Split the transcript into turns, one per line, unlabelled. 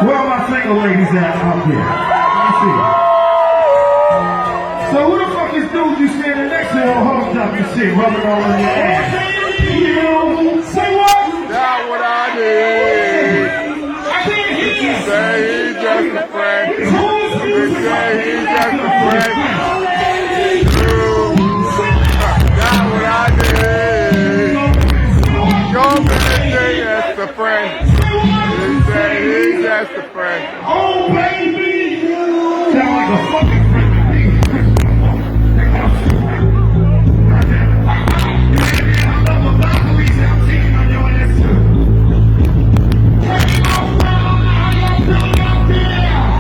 Where are my single ladies at out here? Let me see. So who the fuck is dude you standing next to on Host Up you see rubbing all in your ass? Say what?
That's what I did.
I can't hear you.
Say he's just a friend. Say he's just a friend. That's what I did. Go back say that's a friend. He said he's just a friend.
Oh baby! Sound like a fucking